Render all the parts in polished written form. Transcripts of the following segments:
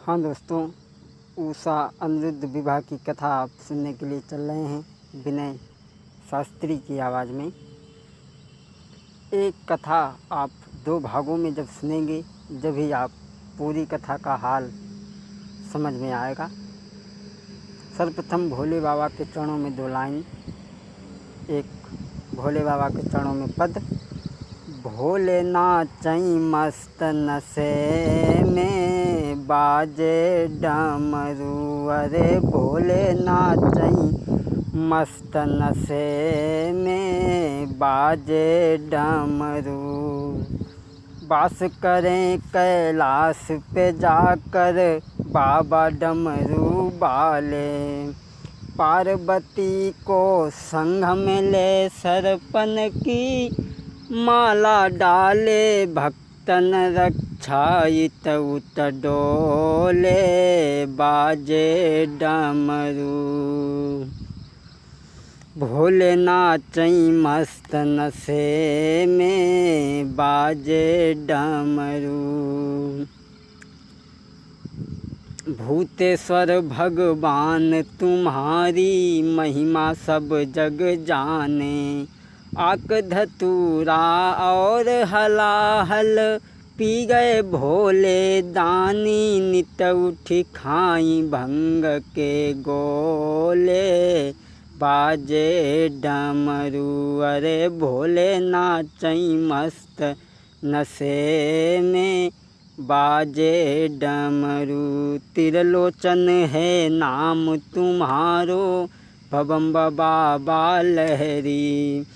हाँ दोस्तों, उषा अनिरुद्ध विवाह की कथा आप सुनने के लिए चल रहे हैं विनय शास्त्री की आवाज़ में। एक कथा आप दो भागों में जब सुनेंगे जब ही आप पूरी कथा का हाल समझ में आएगा। सर्वप्रथम भोले बाबा के चरणों में दो लाइन। एक भोले बाबा के चरणों में पद। भोले नाचई मस्त नशे में बाजे डमरू, अरे भोले नाचई मस्त नशे में बाजे डमरू। वास करें कैलाश पे जाकर बाबा डमरू वाले, पार्वती को संग में ले सरपन की माला डाले, भक्तन रक्षायित उत डोले बाजे डमरू। भोले नाचई मस्त नशे में बाजे डमरू। भूतेश्वर भगवान तुम्हारी महिमा सब जग जाने, आक धतूरा और हलाहल पी गए भोले दानी, नित उठी खाई भंग के गोले बाजे डमरू। अरे भोले नाचई मस्त नशे में बाजे डमरू। त्रिलोचन है नाम तुम्हारो, भबम बाबा लहरी,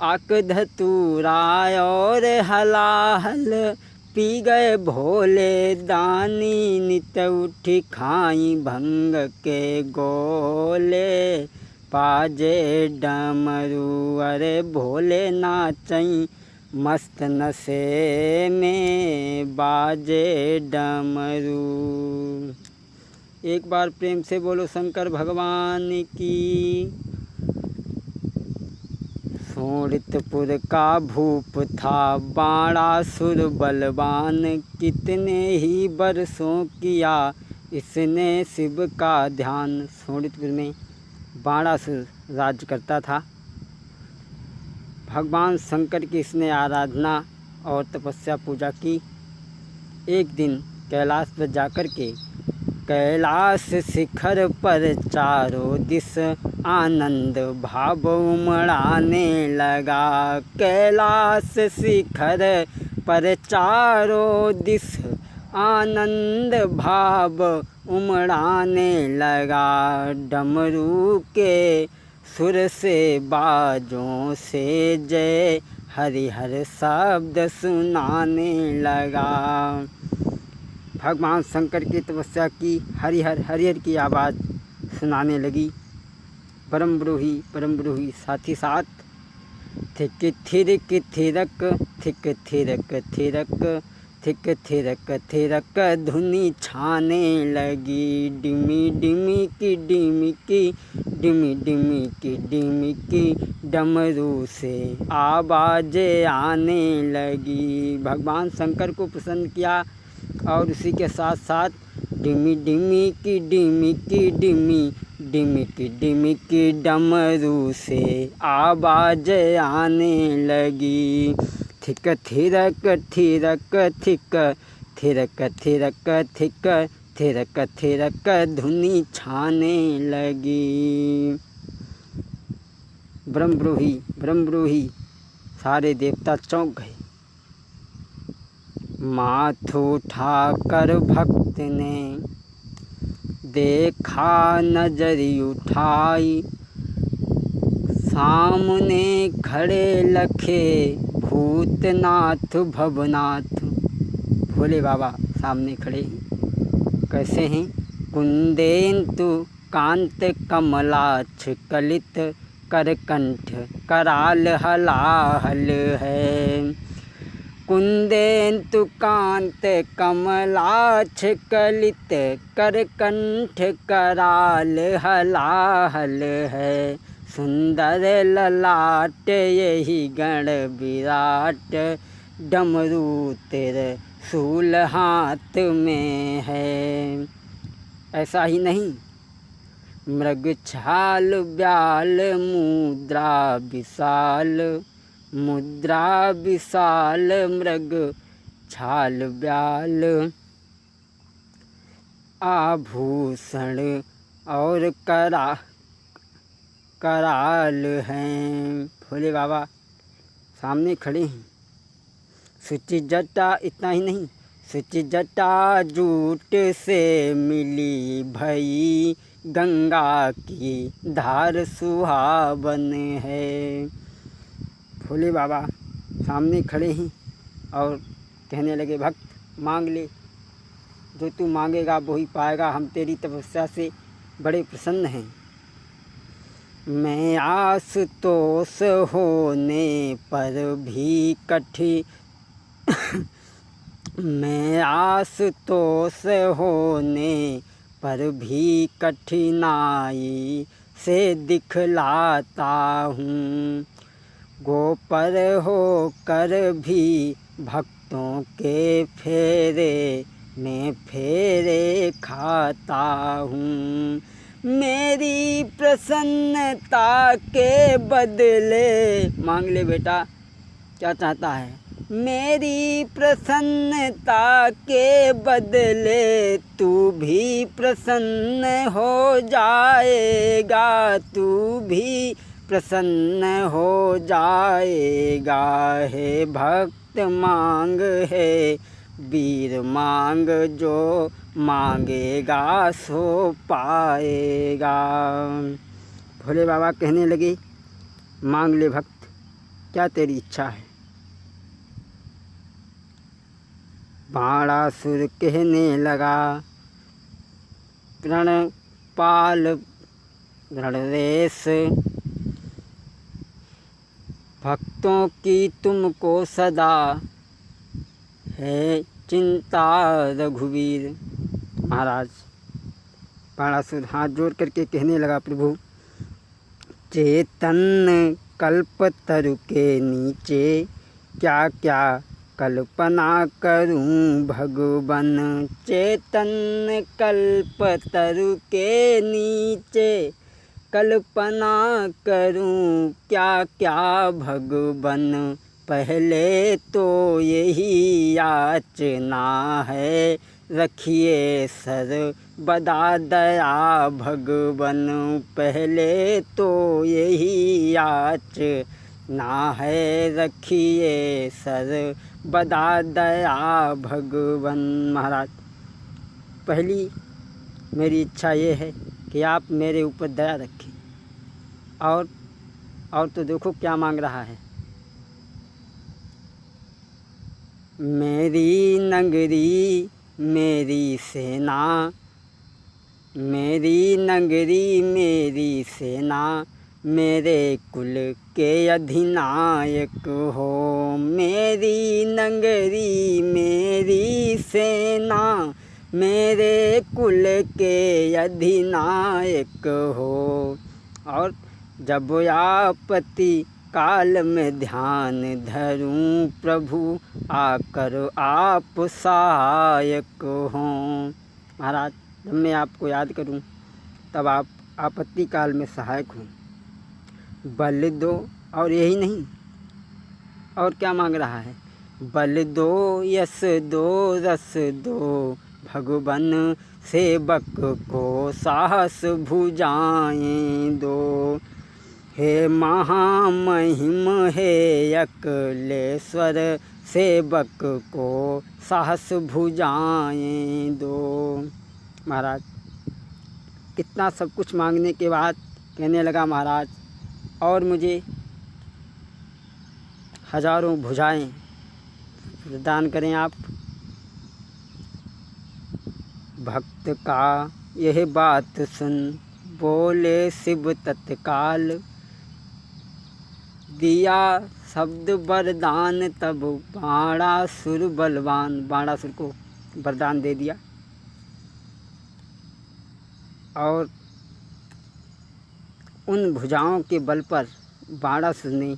आक धतूरा और हलाहल पी गए भोले दानी, नित उठी खाई भंग के गोले बाजे डमरू। अरे भोले नाचई मस्त नशे में बाजे डमरू। एक बार प्रेम से बोलो शंकर भगवान की। सोनितपुर का भूप था बाणासुर बलवान, कितने ही बरसों किया इसने शिव का ध्यान। सोनितपुर में बाणासुर राज्य करता था। भगवान शंकर की इसने आराधना और तपस्या पूजा की। एक दिन कैलाश पर जाकर के कैलाश शिखर पर चारों दिस आनंद भाव उमड़ाने लगा। कैलाश शिखर पर चारों दिस आनंद भाव उमड़ाने लगा। डमरू के सुर से बाजों से जय हरिहर शब्द सुनाने लगा। भगवान शंकर की तपस्या की, हरिहर हरिहर की आवाज़ सुनाने लगी। परम ब्रूही साथ ही साथ थिक थिरक थिरक थिक थिरक थिरक थिक थिरक थिरक धुनी छाने लगी। डिमी डिमी की डिमी की डिमी डिमी की डिमी की डमरू से आवाज़ें आने लगी। भगवान शंकर को प्रसन्न किया और उसी के साथ साथ डिमी डिमी की डिमी की डिमी डिमी की डिमी की डमरू से आवाज़ें आने लगी। थिक थिरक थिरक थिक थिरक थिरक थिक थिरक थिरक धुनी छाने लगी। ब्रह्मब्रूही सारे देवता चौंक गए। माथ उठाकर भक्त ने देखा, नजरी उठाई, सामने खड़े लखे भूतनाथ भवनाथ। भोले बाबा सामने खड़े हैं। कैसे हैं? कुंदेन्तु कांत कमलाक्ष कलित करकंठ कराल हलाहल है। कुंदेन्तु कांत कमलाक्ष कलित करकंठ कराल हलाहल है। सुंदर ललाट यही गण विराट, डमरू तेरे शूल हाथ में है। ऐसा ही नहीं, मृग छाल ब्याल मुद्रा विशाल, मुद्रा विशाल मृग छाल ब्याल, आभूषण और कराल हैं। भोले बाबा सामने खड़े हैं। सुचि जटा, इतना ही नहीं, सुचि जटा जूट से मिली भई, गंगा की धार सुहावन है। भोले बाबा सामने खड़े हैं और कहने लगे, भक्त मांग ले, जो तू मांगेगा वही पाएगा, हम तेरी तपस्या से बड़े प्रसन्न हैं। मैं आशुतोष होने पर भी मैं आशुतोष होने पर भी कठिनाई से दिखलाता हूँ, गोपर होकर भी भक्तों के फेरे में फेरे खाता हूँ। मेरी प्रसन्नता के बदले, मांग ले बेटा क्या चाहता है, मेरी प्रसन्नता के बदले तू भी प्रसन्न हो जाएगा, तू भी प्रसन्न हो जाएगा। हे भक्त मांग है वीर मांग, जो मांगेगा सो पाएगा। भोले बाबा कहने लगे, मांग ले भक्त, क्या तेरी इच्छा है। बाणासुर कहने लगा, प्रणपाल रणरेश, भक्तों की तुमको सदा है चिंता रघुवीर। महाराज बाणासुर हाथ जोड़ करके कहने लगा, प्रभु चेतन कल्पतरु के नीचे क्या क्या कल्पना करूं भगवन, चेतन कल्पतरु के नीचे कल्पना करूं क्या क्या भगवन। पहले तो यही याचना है, रखिए सर्वदा दया भगवन। पहले तो यही याचना है, रखिए सर्वदा दया भगवन। महाराज पहली मेरी इच्छा ये है कि आप मेरे ऊपर दया रखें। और तो देखो क्या मांग रहा है, मेरी नगरी मेरी सेना, मेरी नगरी मेरी सेना, मेरे कुल के अधिनायक हो। मेरी नगरी मेरी सेना, मेरे कुल के अधिनायक हो। और जब आपत्ति काल में ध्यान धरूं, प्रभु आकर आप सहायक हों। महाराज जब मैं आपको याद करूं तब आप आपत्ति काल में सहायक हों। बल दो, और यही नहीं, और क्या मांग रहा है, बल दो यश दो रस दो भगवन, सेवक को साहस भुजाएं दो। हे महामहिम हे अकलेश्वर, सेवक को साहस भुजाएं दो। महाराज कितना सब कुछ मांगने के बाद कहने लगा, महाराज और मुझे हजारों भुजाएं प्रदान करें आप। भक्त का यह बात सुन बोले शिव तत्काल, दिया शब्द वरदान तब बाणासुर बलवान। बाणासुर को वरदान दे दिया और उन भुजाओं के बल पर बाणासुर ने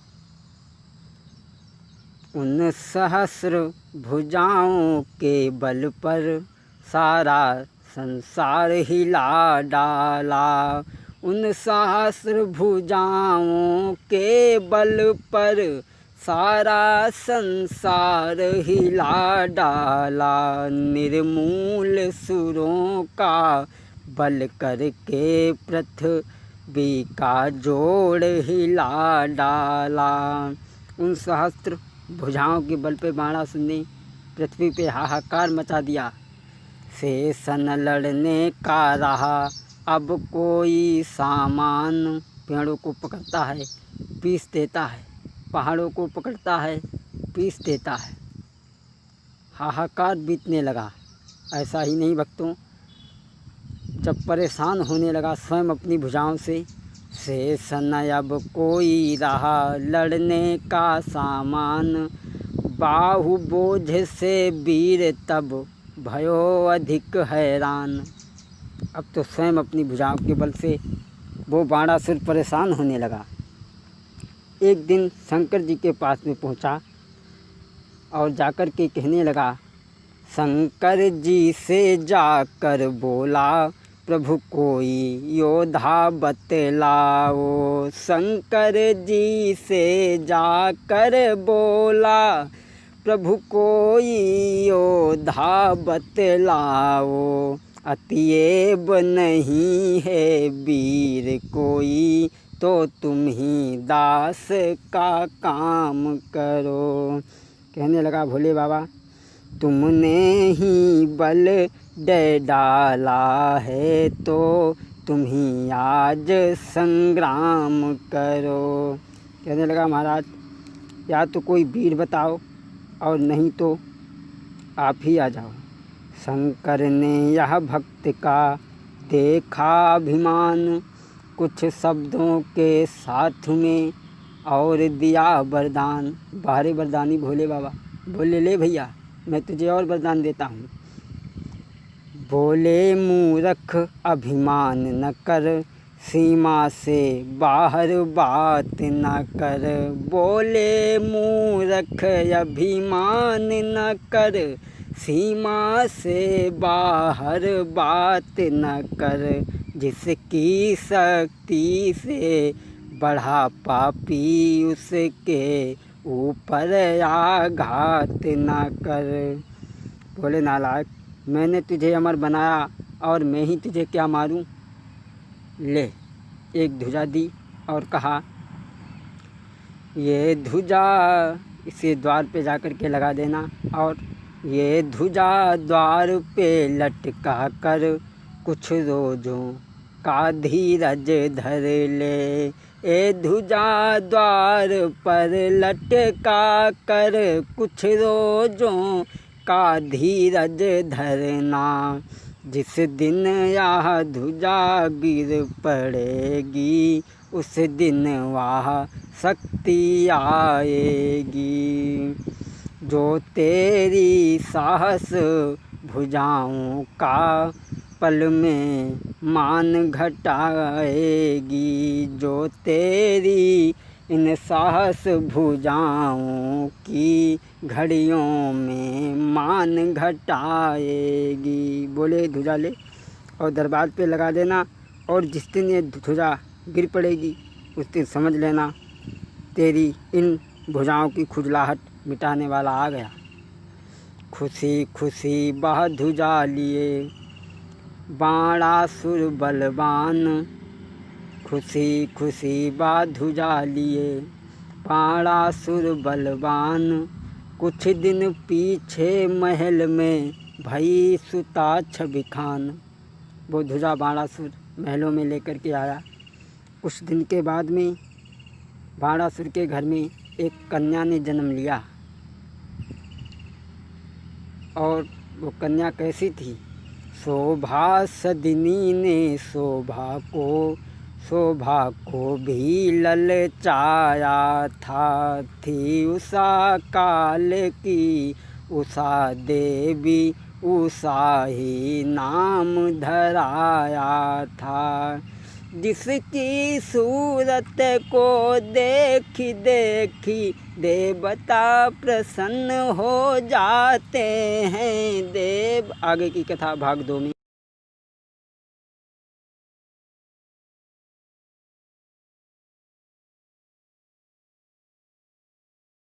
उन सहस्र भुजाओं के बल पर सारा संसार हिला डाला। उन सहस्र भुजाओं के बल पर सारा संसार हिला डाला। निर्मूल सुरों का बल करके पृथ्वी का जोड़ हिला डाला। उन सहस्त्र भुजाओं के बल पे बाणासुर ने पृथ्वी पे हाहाकार मचा दिया। शेषन लड़ने का रहा अब कोई सामान। पेड़ों को पकड़ता है पीस देता है, पहाड़ों को पकड़ता है पीस देता है। हाहाकार बीतने लगा। ऐसा ही नहीं भक्तों, जब परेशान होने लगा स्वयं अपनी भुजाओं से, शेषन अब कोई रहा लड़ने का सामान। बाहु बोझ से वीर तब भयो अधिक हैरान। अब तो स्वयं अपनी भुजाओं के बल से वो बाणासुर परेशान होने लगा। एक दिन शंकर जी के पास में पहुंचा और जाकर के कहने लगा, शंकर जी से जाकर बोला प्रभु कोई योद्धा बतलाओ। शंकर जी से जाकर बोला प्रभु कोई योद्धा बतलाओ। अतएव नहीं है वीर कोई तो तुम ही दास का काम करो। कहने लगा, भोले बाबा तुमने ही बल दे डाला है तो तुम ही आज संग्राम करो। कहने लगा, महाराज या तो कोई वीर बताओ और नहीं तो आप ही आ जाओ। शंकर ने यह भक्त का देखा अभिमान, कुछ शब्दों के साथ में और दिया वरदान। बाहरे वरदानी भोले बाबा बोले, ले भैया मैं तुझे और वरदान देता हूँ। बोले मूर्ख अभिमान न कर, सीमा से बाहर बात न कर। बोले मूर्ख अभिमान न कर, सीमा से बाहर बात न कर। जिसकी शक्ति से बढ़ा पापी उसके ऊपर आघात न कर। बोले नालायक, मैंने तुझे अमर बनाया और मैं ही तुझे क्या मारूं। ले एक ध्वजा दी और कहा, ये ध्वजा इसे द्वार पे जाकर के लगा देना और ये ध्वजा द्वार पे लटका कर कुछ रोजों का धीरज धर ले। ए ध्वजा द्वार पर लटका कर कुछ रोजों का धीरज धरना। जिस दिन यह ध्वजा गिर पड़ेगी उस दिन वह शक्ति आएगी। जो तेरी साहस भुजाओं का पल में मान घटाएगी। जो तेरी इन साहस भुजाओं की घड़ियों में मान घटाएगी। बोले ध्वजा ले और दरबार पे लगा देना और जिस दिन ये ध्वजा गिर पड़ेगी उस दिन समझ लेना तेरी इन भुजाओं की खुजलाहट मिटाने वाला आ गया। खुशी खुशी बह ध्वजा लिए बाणासुर बलवान। खुशी खुशी बह ध्वजा लिए बाणासुर बलवान। कुछ दिन पीछे महल में भई सुता छवि खान। वो ध्वजा बाणासुर महलों में लेकर के आया। कुछ दिन के बाद में बाणासुर के घर में एक कन्या ने जन्म लिया और वो कन्या कैसी थी। शोभा सदिनी ने शोभा को भी ललचाया था। थी उषा काल की उषा देवी उषा ही नाम धराया था। जिसकी सूरत को देखी देखी देवता प्रसन्न हो जाते हैं देव। आगे की कथा भाग 2 में।